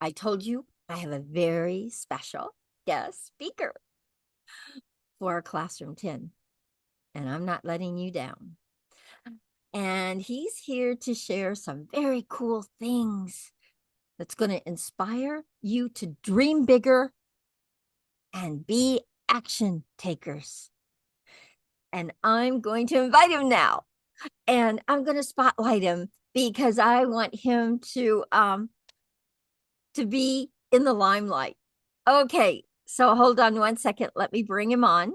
I told you I have a very special guest speaker for our Classroom 10, and I'm not letting you down. And he's here to share some very cool things that's going to inspire you to dream bigger and be action takers. And I'm going to invite him now. And I'm going to spotlight him because I want him to be in the limelight. Okay, so hold on one second. Let me bring him on.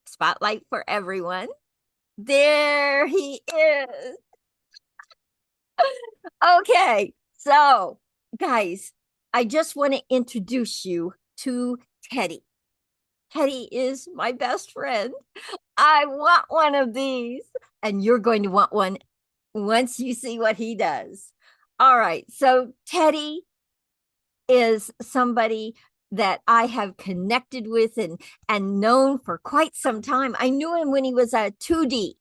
Spotlight for everyone. There he is. Okay, so guys, I just want to introduce you to Teddy. Teddy is my best friend. I want one of these, and you're going to want one once you see what he does. All right, so Teddy is somebody that I have connected with and known for quite some time. I knew him when he was a 2D.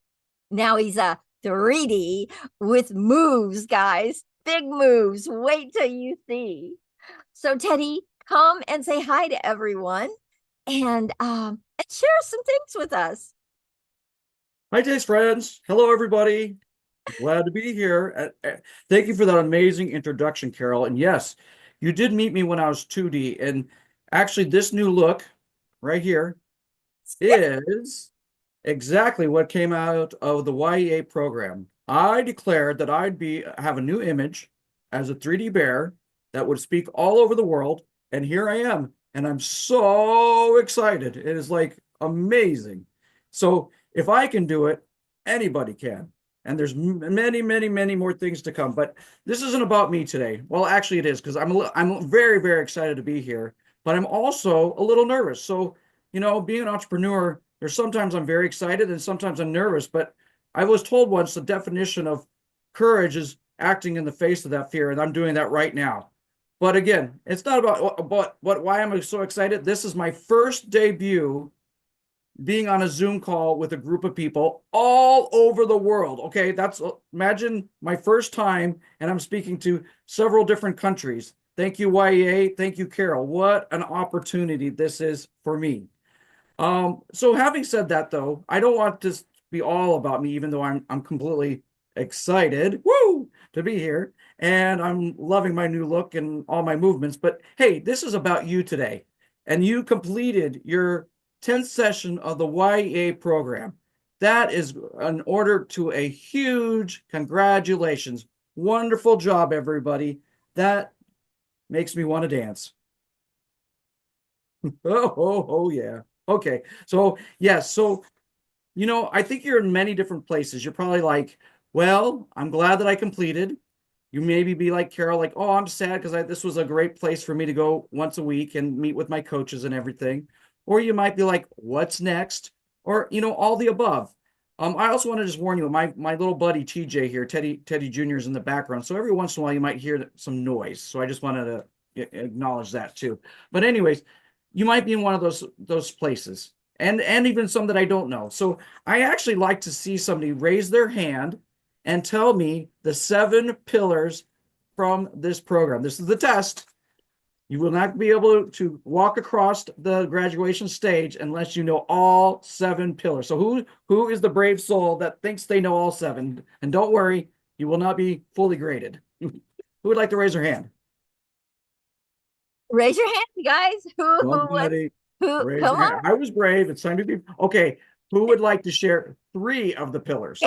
Now he's a 3D with moves, guys. Big moves. Wait till you see. So Teddy, come and say hi to everyone and share some things with us. Hi, Jace friends. Hello, everybody. Glad to be here. Thank you for that amazing introduction, Carol. And yes, you did meet me when I was 2D. And actually, this new look right here is exactly what came out of the YEA program. I declared that have a new image as a 3D bear that would speak all over the world. And here I am. And I'm so excited. It is like amazing. So if I can do it, anybody can. And there's many, many, many more things to come. But this isn't about me today. Well, actually, it is because I'm very, very excited to be here. But I'm also a little nervous. So, being an entrepreneur, there's sometimes I'm very excited and sometimes I'm nervous. But I was told once the definition of courage is acting in the face of that fear, and I'm doing that right now. But again, it's not about why I'm so excited. This is my first debut being on a Zoom call with a group of people all over the world. Okay, imagine my first time, and I'm speaking to several different countries. Thank you, YEA. Thank you, Carol. What an opportunity this is for me. So having said that, though, I don't want this to be all about me, even though I'm completely excited, to be here, and I'm loving my new look and all my movements. But hey, this is about you today, and you completed your 10th session of the YEA program. That is an order to a huge congratulations. Wonderful job, everybody. That makes me want to dance. Oh, yeah. Okay. So, yes. So, I think you're in many different places. You're probably like, well, I'm glad that I completed. You maybe be like Carol, like, oh, I'm sad because this was a great place for me to go once a week and meet with my coaches and everything. Or you might be like, what's next? Or, all the above. I also want to just warn you, my little buddy TJ here, Teddy Jr. is in the background. So every once in a while you might hear some noise. So I just wanted to acknowledge that too. But anyways, you might be in one of those places. And even some that I don't know. So I actually like to see somebody raise their hand and tell me the 7 pillars from this program. This is the test. You will not be able to walk across the graduation stage unless you know all 7 pillars. So who is the brave soul that thinks they know all 7? And don't worry, you will not be fully graded. Who would like to raise their hand? Raise your hand, guys. Somebody raise Come their hand. on. I was brave. It's time to be okay. Who would like to share 3 of the pillars?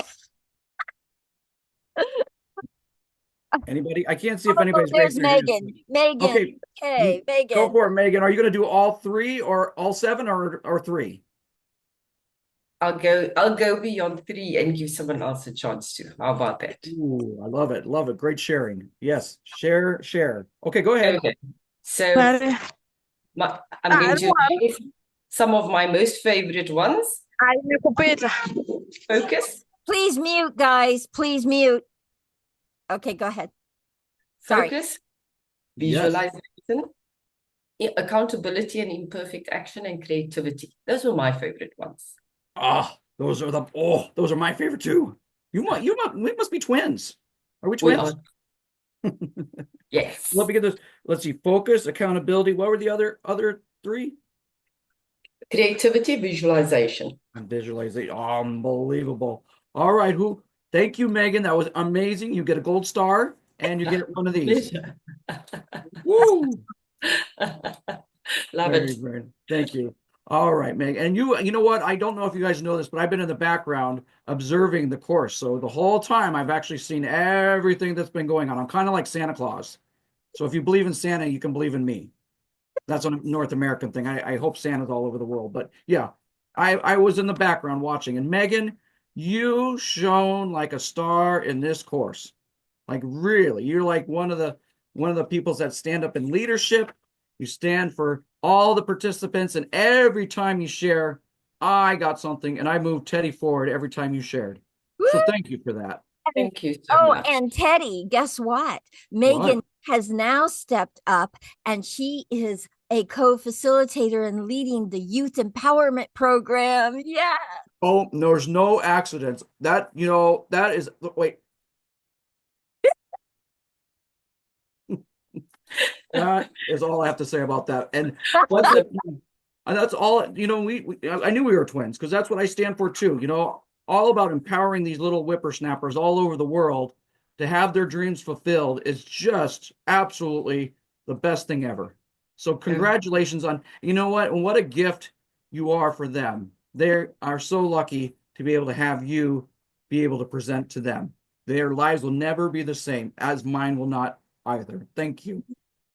Anybody? I can't see if Oh, anybody's there's raising their hands. Megan. Megan. Okay, Okay, go Megan. for it, Megan. Are you going to do all 3 or all 7 or 3? I'll go beyond 3 and give someone else a chance to. How about that? Ooh, I love it. Love it. Great sharing. Yes, share. Okay, go ahead. Okay. So Pare. I'm going to name some of my most favorite ones. Ai, minha copeta. Focus, Please mute, guys. Please mute. Okay, go ahead. Sorry. focus, Yes. visualization, accountability and imperfect action, and creativity. Those were my favorite ones. Those are my favorite too. We must be twins. Are we We twins? are Yes. Let me get this. Let's see. Focus, accountability. What were the other three? Creativity, visualization. And visualization. Unbelievable. All right. Thank you, Megan. That was amazing. You get a gold star and you get one of these. Pleasure. Woo! Love Very, it. very. Thank you. All right, Meg. And you know what? I don't know if you guys know this, but I've been in the background observing the course. So the whole time I've actually seen everything that's been going on. I'm kind of like Santa Claus. So if you believe in Santa, you can believe in me. That's a North American thing. I hope Santa's all over the world. But yeah, I was in the background watching. And Megan, you shone like a star in this course. Like really, you're like one of the people that stand up in leadership. You stand for all the participants, and every time you share, I got something, and I moved Teddy forward every time you shared. So Woo! thank you for that. Thank you so Oh, much. and Teddy, guess what? What? Megan has now stepped up and she is a co-facilitator and leading the youth empowerment program. Yeah. Oh, there's no accidents. That is wait. That is all I have to say about that. And that's all, I knew we were twins because that's what I stand for too. All about empowering these little whippersnappers all over the world to have their dreams fulfilled is just absolutely the best thing ever. So congratulations on, you know what, and what a gift you are for them. They are so lucky to be able to have you be able to present to them. Their lives will never be the same, as mine will not either. Thank you.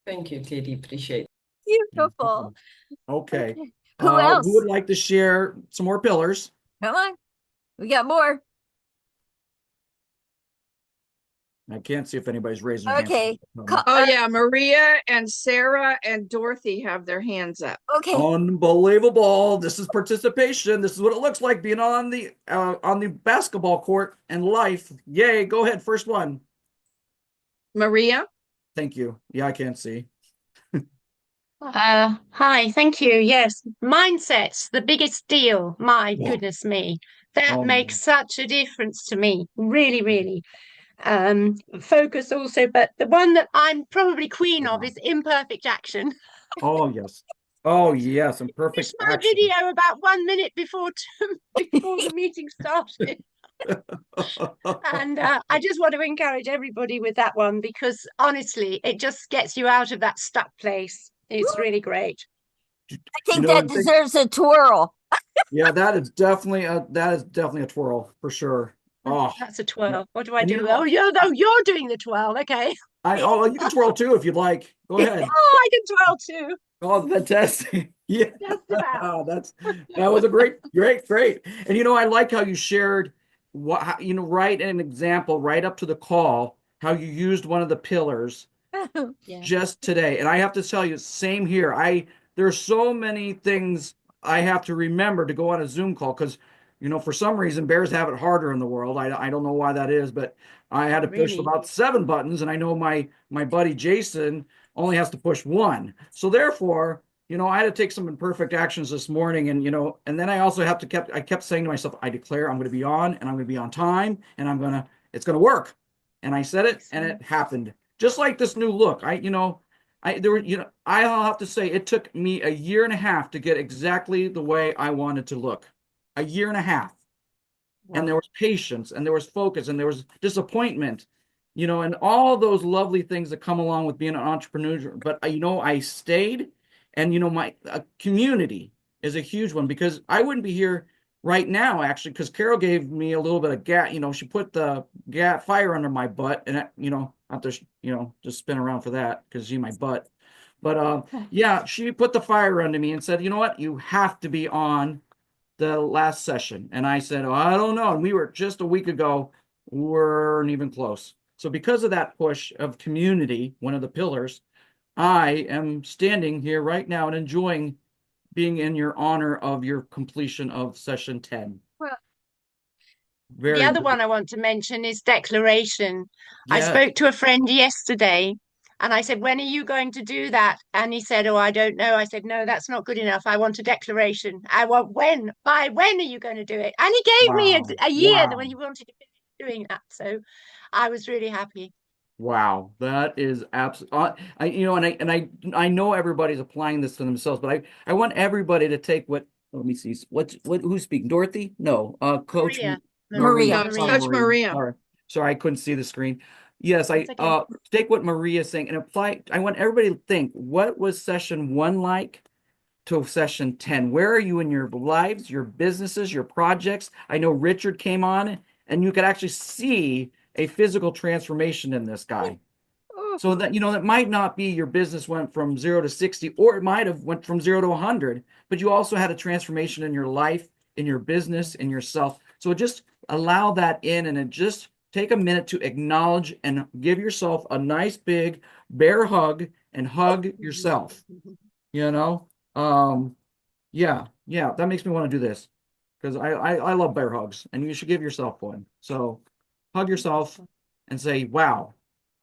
Thank you, Teddy. Appreciate it. Beautiful. Okay. Okay. Who Who would else? like to share some more pillars? Come on. We got more. I can't see if anybody's raising their hand. Okay. Oh yeah, Maria and Sarah and Dorothy have their hands up. Okay. Unbelievable. This is participation. This is what it looks like being on the basketball court and life. Yay. Go ahead. First one. Maria? Thank you. Yeah, I can't see. Hi, thank you. Yes, mindset's the biggest deal. My Yeah. goodness me. That Oh, makes such a difference to me. Really, really. Focus also, but the one that I'm probably queen of yeah. is imperfect action. Oh, yes. Oh, yes. And perfect Finished my action. video about 1 minute before before the meeting started. And I just want to encourage everybody with that one because honestly, it just gets you out of that stuck place. It's really great. I You think know, that deserves a twirl. yeah, that is definitely a twirl for sure. Oh, That's a twirl. What do I and you do? know, Oh, you're doing the twirl. Okay. you can twirl too if you'd like. Go ahead. Oh, I can twirl too. Oh, fantastic. Yeah. Just about. That was a great. And I like how you shared right an example right up to the call, how you used one of the pillars Yeah. just today. And I have to tell you, same here. There's so many things I have to remember to go on a Zoom call because, for some reason, bears have it harder in the world. I don't know why that is, but I had to push Really? about 7 buttons, and I know my buddy Jason only has to push 1. So therefore, I had to take some imperfect actions this morning, and then I also I kept saying to myself, I declare I'm going to be on, and I'm going to be on time, and it's going to work. And I said it, and it happened. Just like this new look. I'll have to say it took me a year and a half to get exactly the way I wanted to look. A year and a half. And there was patience and there was focus and there was disappointment, and all those lovely things that come along with being an entrepreneur. But I stayed, and my community is a huge one because I wouldn't be here right now actually because Carol gave me a little bit of gas. She put the fire under my butt, and I have to just spin around for that because she's my butt. But yeah, she put the fire under me and said, you know what, you have to be on the last session. And I said, oh, I don't know. And we were just a week ago, weren't even close. So because of that push of community, one of the pillars, I am standing here right now and enjoying being in your honor of your completion of session 10. Well, Very The other good. one I want to mention is declaration. I Yeah. spoke to a friend yesterday and I said, when are you going to do that? And he said, oh, I don't know. I said, no, that's not good enough. I want a declaration. I want when? By when are you going to do it? And he gave me Wow. a year that Wow. when he wanted to finish doing that. So I was really happy. Wow, that is absolutely. I know everybody's applying this to themselves, but I want everybody to take what. Let me see. What? Who's speaking? Dorothy? No. Coach Maria. Maria. No, it's Coach Maria. All right. Sorry, I couldn't see the screen. Yes, That's okay. take what Maria's saying and apply. I want everybody to think, what was session 1 like to session 10? Where are you in your lives, your businesses, your projects? I know Richard came on and you could actually see a physical transformation in this guy. Oh, So that, that might not be your business went from 0 to 60, or it might have went from 0 to 100, but you also had a transformation in your life, in your business, in yourself. So just allow that in, and then just take a minute to acknowledge and give yourself a nice big bear hug and hug yourself. You know, yeah, that makes me want to do this because I love bear hugs, and you should give yourself one. So hug yourself and say, wow,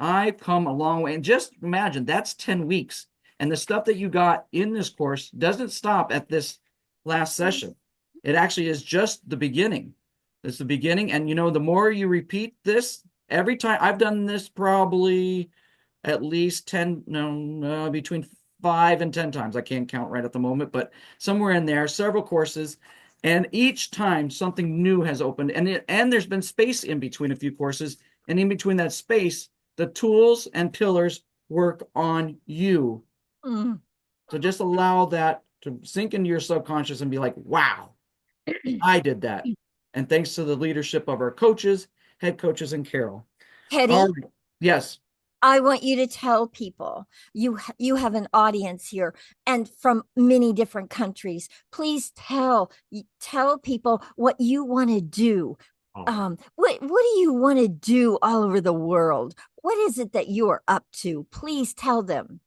I've come a long way. And just imagine that's 10 weeks. And the stuff that you got in this course doesn't stop at this last session. It actually is just the beginning. It's the beginning. And the more you repeat this every time, I've done this probably at least 10, no, between 5 and 10 times. I can't count right at the moment, but somewhere in there, several courses. And each time something new has opened, and there's been space in between a few courses. And in between that space, the tools and pillars work on you. mm. So just allow that to sink into your subconscious and be like, wow, I did that. And thanks to the leadership of our coaches, head coaches, and Carol. Teddy, All right. Yes. I want you to tell people you have an audience here and from many different countries. Please tell people what you want to do. Oh. What do you want to do all over the world? What is it that you are up to? Please tell them.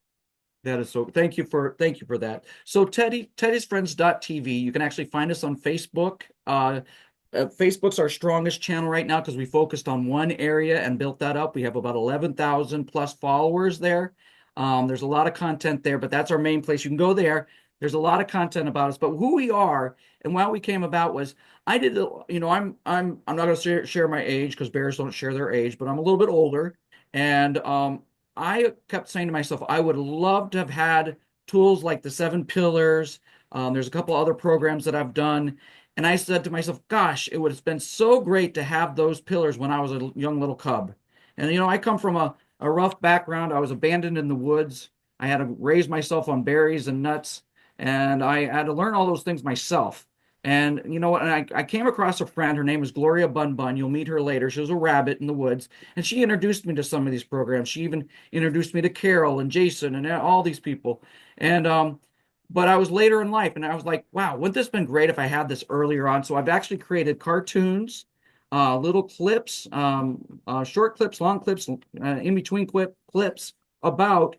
That is so. Thank you for that. So Teddy'sFriends.tv. You can actually find us on Facebook. Facebook's our strongest channel right now because we focused on one area and built that up. We have about 11,000 plus followers there. There's a lot of content there, but that's our main place. You can go there. There's a lot of content about us, but who we are and why we came about was I did. I'm not going to share my age because bears don't share their age, but I'm a little bit older, and I kept saying to myself, I would love to have had tools like the 7 pillars. There's a couple other programs that I've done. And I said to myself, gosh, it would have been so great to have those pillars when I was a young little cub. And, I come from a rough background. I was abandoned in the woods. I had to raise myself on berries and nuts. And I had to learn all those things myself. And you know what? And I came across a friend. Her name is Gloria Bun Bun. You'll meet her later. She was a rabbit in the woods. And she introduced me to some of these programs. She even introduced me to Carol and Jason and all these people. And but I was later in life and I was like, wow, wouldn't this have been great if I had this earlier on? So I've actually created cartoons, little clips, short clips, long clips, in between clips about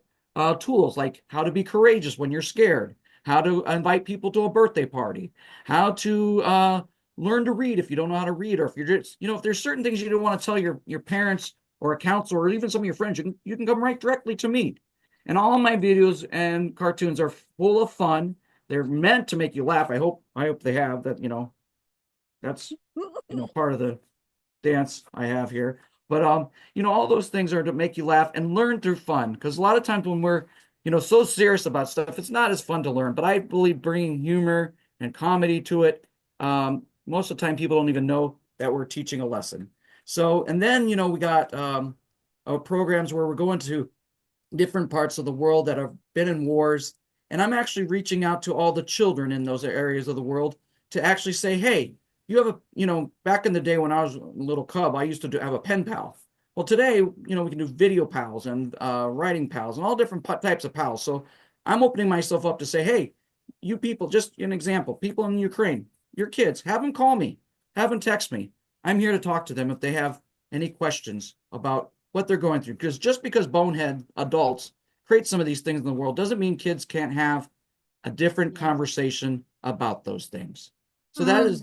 tools like how to be courageous when you're scared, how to invite people to a birthday party, how to learn to read if you don't know how to read, or if you're just, if there's certain things you don't want to tell your parents or a counselor or even some of your friends, you can come right directly to me. And all of my videos and cartoons are full of fun. They're meant to make you laugh. I hope they have that, that's part of the dance I have here. But all those things are to make you laugh and learn through fun. Because a lot of times when we're, so serious about stuff, it's not as fun to learn. But I believe bringing humor and comedy to it, most of the time people don't even know that we're teaching a lesson. So, and then, we got programs where we're going to different parts of the world that have been in wars. And I'm actually reaching out to all the children in those areas of the world to actually say, hey, you have back in the day when I was a little cub, I used to have a pen pal. Well, today, we can do video pals and writing pals and all different types of pals. So I'm opening myself up to say, hey, you people, just an example, people in Ukraine, your kids, have them call me, have them text me. I'm here to talk to them if they have any questions about what they're going through. Because just because bonehead adults create some of these things in the world doesn't mean kids can't have a different conversation about those things. So that is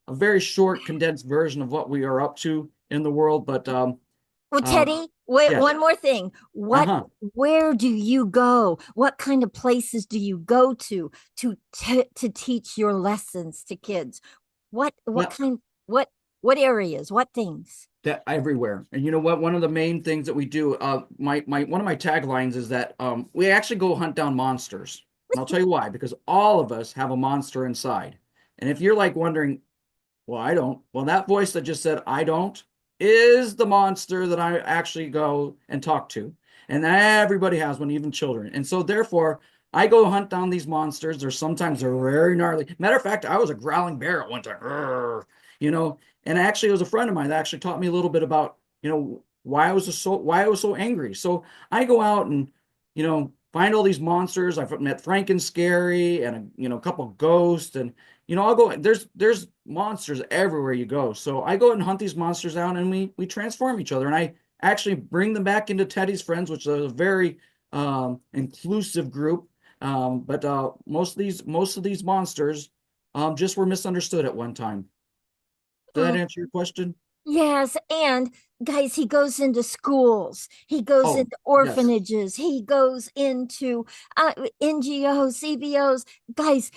a very short, condensed version of what we are up to in the world. But well, Teddy, wait, yes. one more thing. Where do you go? What kind of places do you go to teach your lessons to kids? What areas? What things? that everywhere. And you know what? One of the main things that we do, my one of my taglines is that we actually go hunt down monsters. And I'll tell you why, because all of us have a monster inside. And if you're like wondering, well, I don't, well, that voice that just said I don't is the monster that I actually go and talk to. And everybody has one, even children. And so therefore, I go hunt down these monsters. They're very gnarly. Matter of fact, I was a growling bear at one time. Grrr, you know, and actually it was a friend of mine that actually taught me a little bit about, you know, why I was so angry. So I go out and, you know, find all these monsters. I've met Franken-Scary and a couple ghosts, and I'll go, there's monsters everywhere you go. So I go and hunt these monsters down, and we transform each other, and I actually bring them back into Teddy's Friends, which is a very inclusive group. But most of these monsters just were misunderstood at one time. Did that answer your question? Yes, and guys, he goes into schools, he goes Oh, into yes. orphanages, he goes into NGOs, CBOs. Guys,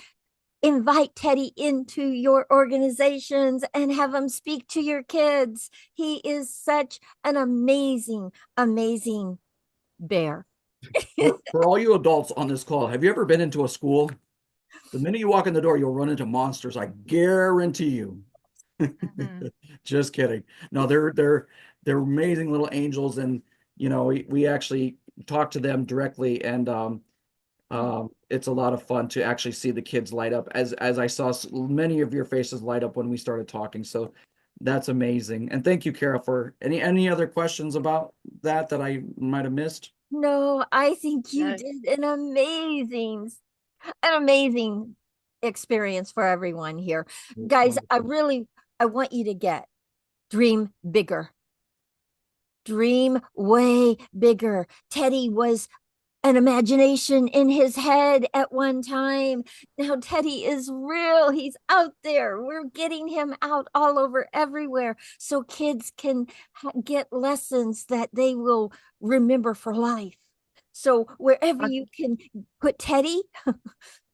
invite Teddy into your organizations and have him speak to your kids. He is such an amazing, amazing bear. For all you adults on this call, have you ever been into a school? The minute you walk in the door, you'll run into monsters. I guarantee you. Just kidding. No, they're amazing little angels, and we actually talk to them directly, and it's a lot of fun to actually see the kids light up as I saw many of your faces light up when we started talking. So that's amazing. And thank you, Kara, for any other questions about that I might have missed. No, I think you No. did an amazing experience for everyone here. Guys, I want you to dream bigger. Dream way bigger. Teddy was an imagination in his head at one time. Now Teddy is real. He's out there. We're getting him out all over everywhere so kids can get lessons that they will remember for life. So wherever you can put Teddy,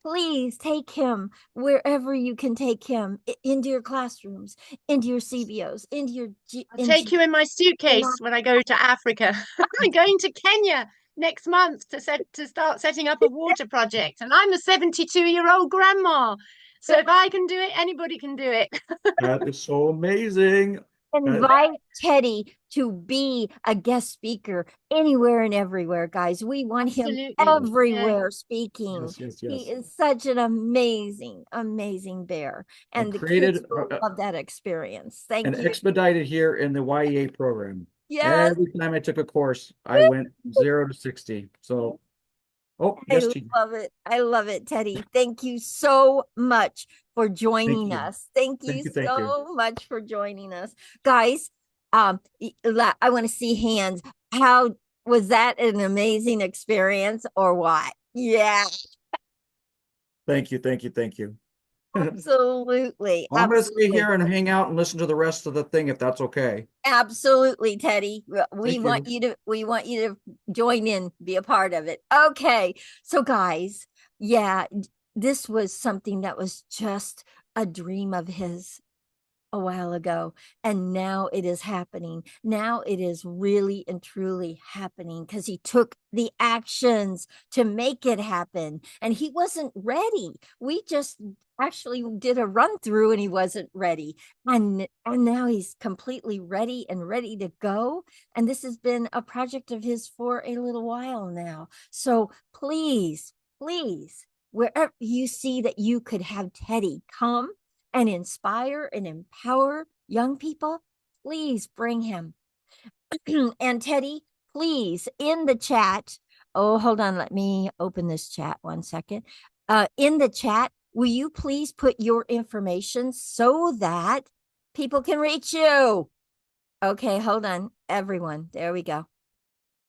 please take him wherever you can take him, into your classrooms, into your CBOs, into your I'll take you in my suitcase when I go to Africa. I'm going to Kenya next month to start setting up a water project, and I'm a 72-year-old grandma. So if I can do it, anybody can do it. That is so amazing. Invite Teddy to be a guest speaker anywhere and everywhere, guys. We want Absolutely. him everywhere speaking. Yes. He is such an amazing, amazing bear. And the created kids will love that experience. Thank and you. expedited here in the YEA program. Yes, Every time I took a course, I went 0 to 60. So, yes, T. love it. I love it, Teddy. Thank you so much for joining you. us. Thank you Thank you. so much for joining us. Guys, I want to see hands. How was that an amazing experience or what? Yeah, Thank you. absolutely. I'm going to stay Absolutely. here and hang out and listen to the rest of the thing if that's okay. Absolutely, Teddy. We Thank want we want you to join in, be a part of it. Okay. So guys, yeah, this was something that was just a dream of his a while ago, and now it is happening. Now it is really and truly happening because he took the actions to make it happen, and he wasn't ready. We just actually did a run through and he wasn't ready, and now he's completely ready and ready to go. And this has been a project of his for a little while now. So please, wherever you see that you could have Teddy come and inspire and empower young people, please bring him. And Teddy, please, in the chat, hold on, let me open this chat 1 second. In the chat, will you please put your information so that people can reach you? Okay, hold on, everyone. There we go.